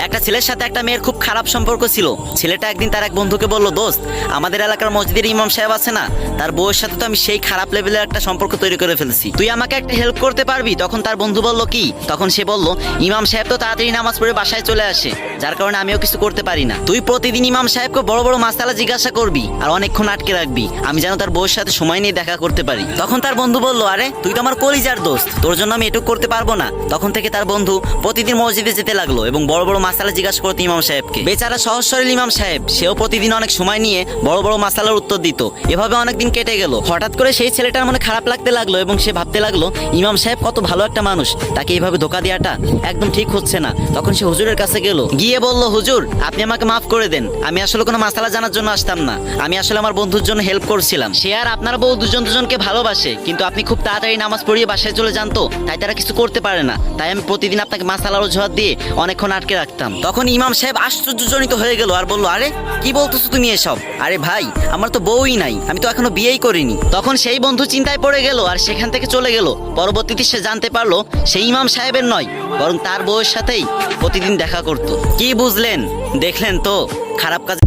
একটা ছেলের সাথে একটা মেয়ের খুব খারাপ সম্পর্ক ছিল। ছেলেটা একদিন তার এক বন্ধুকে বলল, দোস্ত, আমাদের এলাকার মসজিদের ইমাম সাহেব আছে না, তার বউয়ের সাথে তো আমি সেই খারাপ লেভেলের একটা সম্পর্ক তৈরি করে ফেলেছি, তুই আমাকে একটা হেল্প করতে পারবি? তখন তার বন্ধু বলল, কি? তখন সে বলল, ইমাম সাহেব তো তাড়াতাড়ি নামাজ পড়ে বাসায় চলে আসে, যার কারণে আমিও কিছু করতে পারি না। তুই প্রতিদিন ইমাম সাহেবকে বড় বড় মাসালা জিজ্ঞাসা করবি আর অনেকক্ষণ আটকে রাখবি, আমি যেন তার বউয়ের সাথে সময় নিয়ে দেখা করতে পারি। তখন তার বন্ধু বলল, আরে তুই তো আমার কলিজার দোস্ত, তোর জন্য আমি এটুকু করতে পারবো না। তখন থেকে তার বন্ধু প্রতিদিন মসজিদে যেতে লাগলো এবং বড় বড় মাসালা জিজ্ঞাসা করতো ইমাম সাহেবকে। বেচারা সহজ সরল ইমাম সাহেব, সেও প্রতিদিন অনেক সময় নিয়ে বড় বড় মাসালার উত্তর দিত। এভাবে অনেকদিন কেটে গেল। হঠাৎ করে সেই ছেলেটার মনে খারাপ লাগতে লাগলো এবং সে ভাবতে লাগলো, ইমাম সাহেব কত ভালো একটা মানুষ, তাকে এইভাবে ধোকা দেওয়াটা একদম ঠিক হচ্ছে না। তখন সে হুজুরের কাছে গেল, গিয়ে বলল, হুজুর, আপনি আমাকে মাফ করে দেন, আমি আসলে কোনো মাসালা জানার জন্য আসতাম না, আমি আসলে আমার বন্ধুর জন্য হেল্প করছিলাম। সে আর আপনার বউ দুজন দুজনকে ভালোবাসে, কিন্তু আপনি খুব তাড়াতাড়ি নামাজ পড়িয়ে বাসায় চলে যান, তো তাই তারা কিছু করতে পারে না, তাই আমি প্রতিদিন আপনাকে মাসালার অজুহাত দিয়ে অনেকক্ষণ আটকে রাখতাম। তখন ইমাম সাহেব আশ্চর্যজনিত হয়ে গেল আর বলল, আরে কি বলতেছো তুমি এসব? আরে ভাই, আমার তো বউই নাই, আমি তো এখনো বিয়েই করিনি। তখন সেই বন্ধু চিন্তায় পড়ে গেল আর সেখান থেকে চলে গেল। পরবর্তীতে সে জানতে পারলো সেই ইমাম সাহেবের নয়, বরং তার বউয়ের সাথেই প্রতিদিন দেখা করতো। কি বুঝলেন? দেখলেন তো, খারাপ কাজ